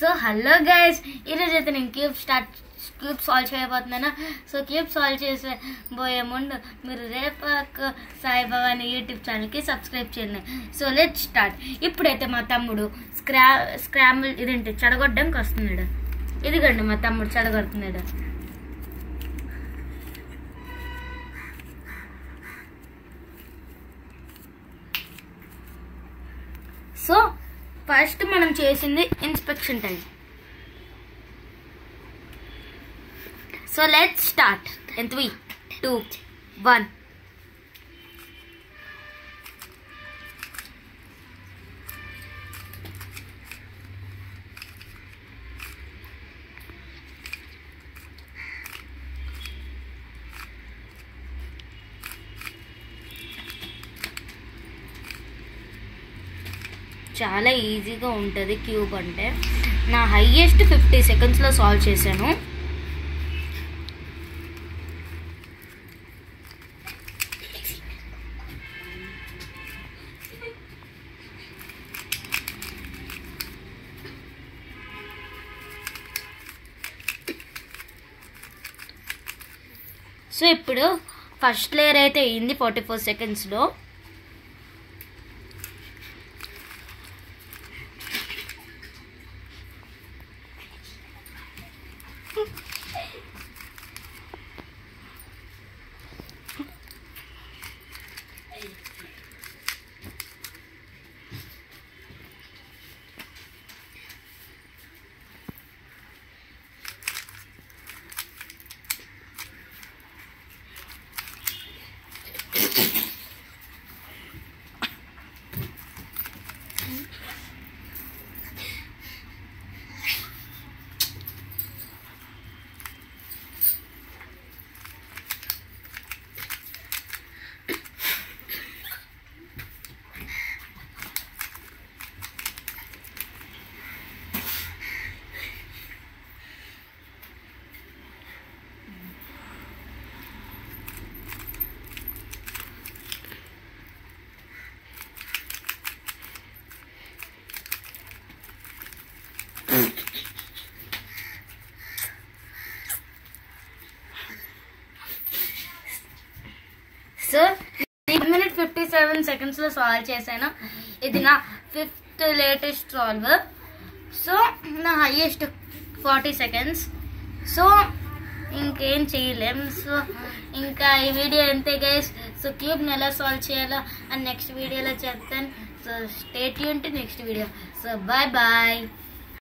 So hello guys, ఈరోజు అయితే నేను క్యూబ్ సాల్వ్ చేయబోతున్నాను. సో క్యూబ్ సాల్వ్ చేసేబోయే ముందు మీరు రేపాక్ సాయిబాబా యూట్యూబ్ ఛానల్కి సబ్స్క్రైబ్ చేయండి. So let's start. ఇప్పుడైతే మా తమ్ముడు స్క్రాంబుల్ ఇదేంటి చెడగొట్టడానికి వస్తున్నాడు. ఇదిగండి మా తమ్ముడు చెడగొడుతున్నాడు. సో ఫస్ట్ మనం చేసింది inspection time. So let's start in 3, 2, 1. చాలా ఈజీగా ఉంటుంది క్యూబ్ అంటే. నా హైయెస్ట్ 50 సెకండ్స్లో సాల్వ్ చేశాను. సో ఇప్పుడు ఫస్ట్ లేయర్ అయితే అయింది 44 సెకండ్స్లో. సో 1 minute 57 సెకండ్స్లో సాల్వ్ చేశాను. ఇది నా 5th లేటెస్ట్ సాల్వ్. సో నా హైయెస్ట్ 40 సెకండ్స్. సో ఇంకేం చేయలేం. సో ఇంకా ఈ వీడియో అంతే గైస్. సో క్యూబ్ని ఎలా సాల్వ్ చేయాలో అని నెక్స్ట్ వీడియోలో చెప్తాను. So stay tuned to next video. So bye bye.